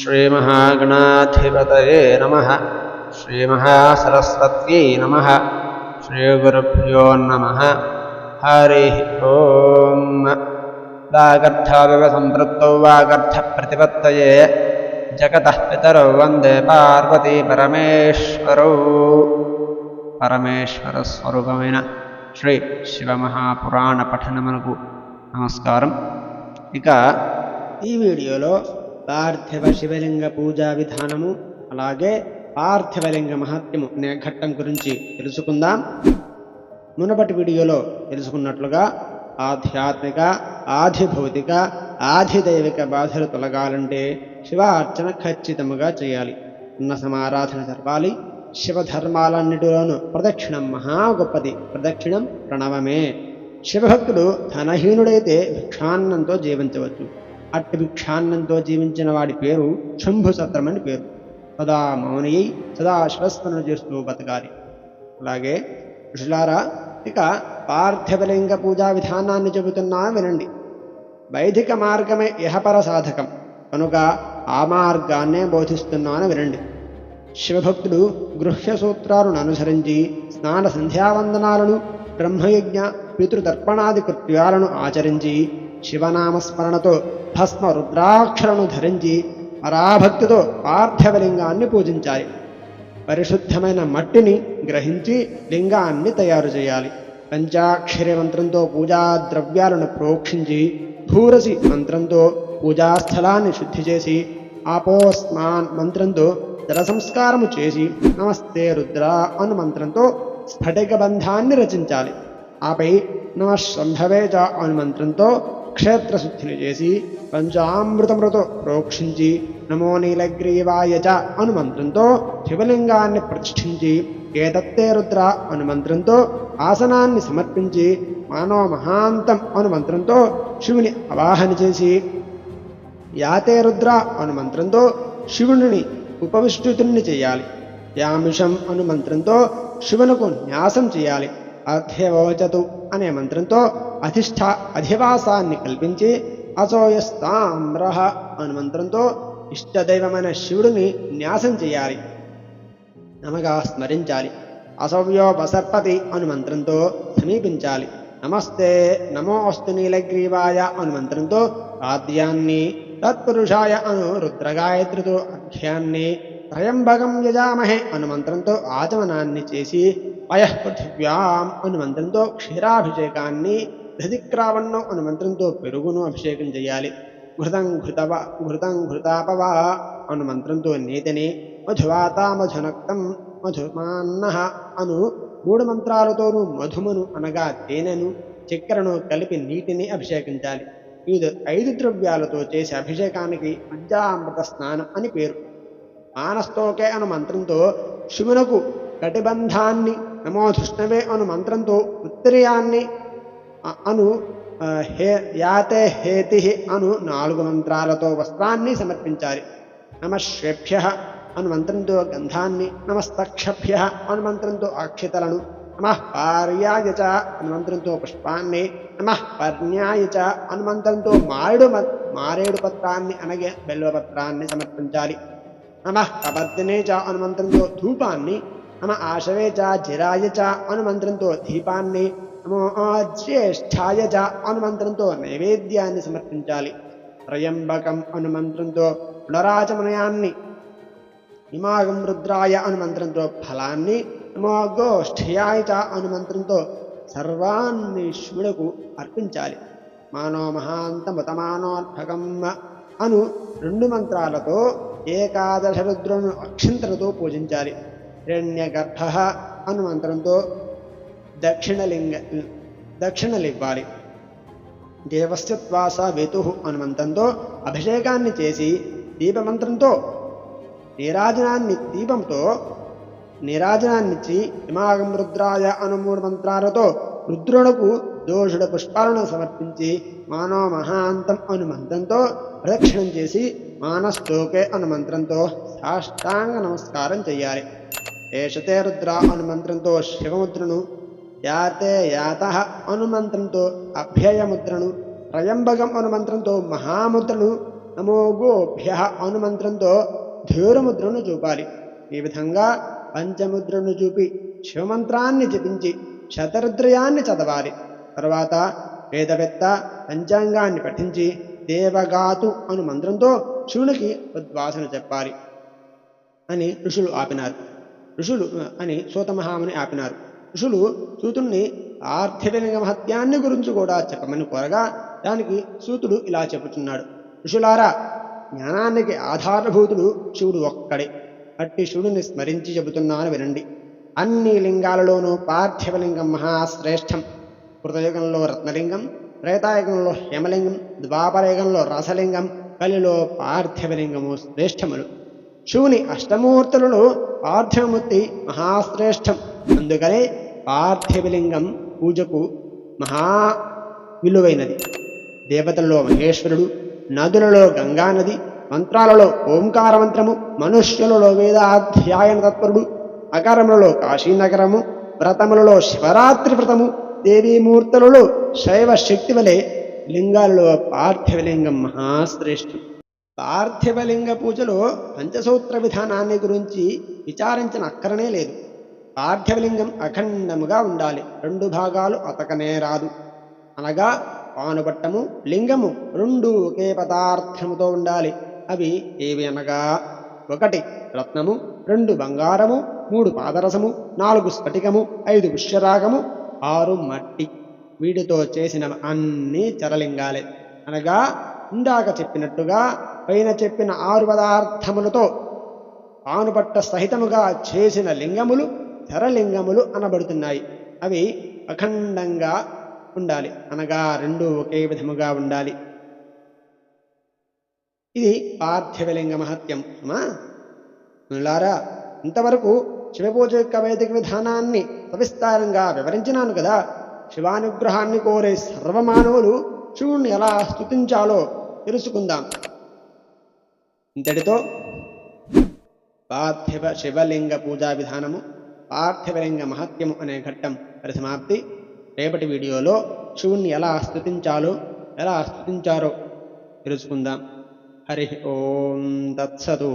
श्रीमहागणाधिपतये नमः। श्रीमहासरस्वत्यै नमः। श्रीगुरुभ्यो नमः। हरिः ओम्। वागर्थाविवसम्पृक्तौ वागर्थप्रतिपत्तये जगतः पितरौ वन्दे पार्वती परमेश्वरौ। పరమేశ్వరస్వరూపమైన శ్రీ శివమహాపురాణ పఠనమునకు నమస్కారం. ఇక ఈ వీడియోలో పార్థివ శివలింగ పూజా విధానము అలాగే పార్థివలింగ మహత్యము అనే ఘట్టం గురించి తెలుసుకుందాం. మునుపటి వీడియోలో తెలుసుకున్నట్లుగా ఆధ్యాత్మిక, ఆధిభౌతిక, ఆధిదైవిక బాధలు తొలగాలంటే శివార్చన ఖచ్చితముగా చేయాలి. అన్న సమారాధన జరపాలి. శివధర్మాలన్నిటిలోనూ ప్రదక్షిణం మహా గొప్పది. ప్రదక్షిణం ప్రణవమే. శివభక్తుడు ధనహీనుడైతే భిక్షాన్నంతో జీవించవచ్చు. అట్టి భిక్షాన్నంతో జీవించిన వాడి పేరు శంభుసత్రం అని పేరు. సదా మౌని సదా శివస్మరణ చేస్తూ బతకాలి. అలాగే ఋషులారా, ఇక పార్థివలింగ పూజా విధానాన్ని చెబుతున్నా వినండి. వైదిక మార్గమే ఇహపర సాధకం కనుక ఆ మార్గాన్నే బోధిస్తున్నాను వినండి. శివభక్తుడు గృహ్య సూత్రాలను అనుసరించి స్నాన సంధ్యావందనాలను, బ్రహ్మయజ్ఞ, పితృతర్పణాది కృత్యాలను ఆచరించి శివనామస్మరణతో భస్మ రుద్రాక్షలను ధరించి పరాభక్తితో పార్థివలింగాన్ని పూజించాలి. పరిశుద్ధమైన మట్టిని గ్రహించి లింగాన్ని తయారు చేయాలి. పంచాక్షరి మంత్రంతో పూజా ద్రవ్యాలను ప్రోక్షించి భూరసి మంత్రంతో పూజాస్థలాన్ని శుద్ధి చేసి ఆపోస్మాన్ మంత్రంతో జల సంస్కారము చేసి నమస్తే రుద్ర అను మంత్రంతో స్ఫటిక బంధాన్ని రచించాలి. ఆపై నమ శంభవేజ అను మంత్రంతో క్షేత్రశుద్ధిని చేసి పంచామృతముతో ప్రోక్షించి నమో నీలగ్రీవాయచ అను మంత్రంతో శివలింగాన్ని ప్రతిష్ఠించి ఏతత్తే రుద్ర అను మంత్రంతో ఆసనాన్ని సమర్పించి మానవ మహాంతం అను మంత్రంతో శివుని అవాహన చేసి యాతే రుద్ర అను మంత్రంతో శివుని ఉపవిష్టుతుని చేయాలి. యామిషం అను మంత్రంతో శివునకు న్యాసం చేయాలి. అధ్యవోచతు అనే మంత్రంతో అధివాసాన్ని కల్పించి అసోయస్తామ్ర అను మంత్రంతో ఇష్టదైవమైన శివుడిని న్యాసం చేయాలి, నమగా స్మరించాలి. అసవ్యోపసర్పతి అను మంత్రంతో సమీపించాలి. నమస్తే నమో అస్తు నీలగ్రీవాయ అను మంత్రంతో ఆద్యాన్ని, తత్పురుషాయ అను రుద్రగాయత్రితో అర్ఘ్యాన్ని, త్రయంబకం యజామహే అను మంత్రంతో ఆచమనాన్ని చేసి పయః పృథివ్యాం అను మంత్రంతో క్షీరాభిషేకాన్ని, ధృతిక్రావణ్ణం అను మంత్రంతో పెరుగును అభిషేకం చేయాలి. ఘృతం ఘృతాపవా అను మంత్రంతో నేతిని, మధువాత మధునక్తం మధుమాన్న అను 3 మంత్రాలతోనూ మధుమను అనగా తేనెను, చక్కెరను కలిపి నీటిని అభిషేకించాలి. ఇది 5 ద్రవ్యాలతో చేసే అభిషేకానికి పంచామృత స్నానం అని పేరు. మానస్తోకే అను మంత్రంతో శివునకు కటిబంధాన్ని, నమోధుష్ణవే అను మంత్రంతో ఉత్తరీయాన్ని అను యాతే హేతి అను 4 మంత్రాలతో వస్త్రాన్ని సమర్పించాలి. నమశ్రేభ్య అను మంత్రంతో గంధాన్ని, నమస్తక్షభ్య అను మంత్రంతో అక్షితలను, నమః పార్యాయ చ అను మంత్రంతో పుష్పాన్ని, నమః పర్ణ్యాయ చ అను మంత్రంతో మారేడు పత్రాన్ని అనగా బెల్వపత్రాన్ని సమర్పించాలి. నమః కపర్దినే చ అను మంత్రంతో ధూపాన్ని, నమ ఆశవే చ జిరాయ చ అను మంత్రంతో దీపాన్ని, నమో జ్యేష్ఠాయ చ అను మంత్రంతో నైవేద్యాన్ని సమర్పించాలి. త్రయంబకం అను మంత్రంతో పునరాచమనయాన్ని, ఇమాగం రుద్రాయ అను మంత్రంతో ఫలాన్ని, నమో గోష్ఠ్యాయ చ అను మంత్రంతో సర్వాన్ని శివుడకు అర్పించాలి. మానో మహాంతముతమానోర్భకం అను 2 మంత్రాలతో 11 రుద్రులను అక్షింతలతో పూజించాలి. హిరణ్యగర్భ అను మంత్రంతో దక్షిణలివ్వాలి. దేవస్యత్వాస వేతు అను మంత్రంతో అభిషేకాన్ని చేసి దీపమంత్రంతో నీరాజనాన్నిచ్చి ఇమాగం రుద్రాయ అను 3 మంత్రాలతో రుద్రునకు దోషుడ పుష్పాలను సమర్పించి మానవ మహాంతం అను మంత్రంతో ప్రదక్షిణం చేసి మానస్తోకే అను మంత్రంతో సాష్టాంగ నమస్కారం చెయ్యాలి. ఏషతే రుద్ర అను మంత్రంతో శివముద్రను, యాతే యాతః అను మంత్రంతో అభ్యయముద్రను, త్రయంబకం అను మంత్రంతో మహాముద్రను, నమో గోభ్య అను మంత్రంతో ధూరముద్రను చూపాలి. ఈ విధంగా పంచముద్రను చూపి శివమంత్రాన్ని జపించి శతరుద్రయాన్ని చదవాలి. తరువాత వేదవేత్త పంచాంగాన్ని పఠించి దేవగాతు అను మంత్రంతో శివునికి ఉద్వాసన చెప్పాలి అని ఋషులు ఆపినారు. సూతమహాముని ఆపినారు. ఋషులు సూతుణ్ణి పార్థివలింగ మహత్యాన్ని గురించి కూడా చెప్పమని కోరగా దానికి సూతుడు ఇలా చెబుతున్నాడు. ఋషులారా, జ్ఞానానికి ఆధారభూతుడు శివుడు ఒక్కడే. అట్టి శివుడిని స్మరించి చెబుతున్నాను వినండి. అన్ని లింగాలలోనూ పార్థివలింగం మహాశ్రేష్టం. కృతయుగంలో రత్నలింగం, త్రేతాయుగంలో హేమలింగం, ద్వాపరయుగంలో రసలింగం, కలిలో పార్థివలింగము శ్రేష్టములు. శివుని అష్టమూర్తులలో పార్థివమూర్తి మహాశ్రేష్టం. అందుకనే పార్థివలింగం పూజకు మహా విలువైనది. దేవతలలో మహేశ్వరుడు, నదులలో గంగానది, మంత్రాలలో ఓంకార మంత్రము, మనుష్యులలో వేదాధ్యాయన తత్పరుడు, అకరములలో కాశీనగరము, వ్రతములలో శివరాత్రి వ్రతము, దేవీమూర్తులలో శైవ శక్తి వలె లింగాలలో పార్థివలింగం మహాశ్రేష్టం. పార్థివలింగ పూజలో పంచసూత్ర విధానాన్ని గురించి విచారించిన అక్కరనే లేదు. పార్థివలింగం అఖండముగా ఉండాలి. 2 భాగాలు అతకనే రాదు. అనగా పానుపట్టము, లింగము 2 ఒకే పదార్థముతో ఉండాలి. అవి ఏవి అనగా 1 రత్నము, 2 బంగారము, 3 పాదరసము, 4 స్ఫటికము, 5 పుష్యరాగము, 6 మట్టి. వీటితో చేసిన అన్ని చరలింగాలే. అనగా ఇందాక చెప్పినట్టుగా పైన చెప్పిన 6 పదార్థములతో పానుపట్ట సహితముగా చేసిన లింగములు చరలింగములు అనబడుతున్నాయి. అవి అఖండంగా ఉండాలి. అనగా 2 ఒకే విధముగా ఉండాలి. ఇది పార్థివలింగ మహత్యం. లారా, ఇంతవరకు శివపూజ యొక్క వైదిక విధానాన్ని సవిస్తారంగా వివరించినాను కదా. శివానుగ్రహాన్ని కోరే సర్వమానవులు శివుణ్ణి ఎలా స్తుతించాలో తెలుసుకుందాం. ఇంతటితో పార్థివ శివలింగ పూజా విధానము, పార్థివలింగ మహత్యము అనే ఘట్టం పరిసమాప్తి. రేపటి వీడియోలో శివుణ్ణి ఎలా స్తుతించారో తెలుసుకుందాం. హరి ఓం తత్సతు.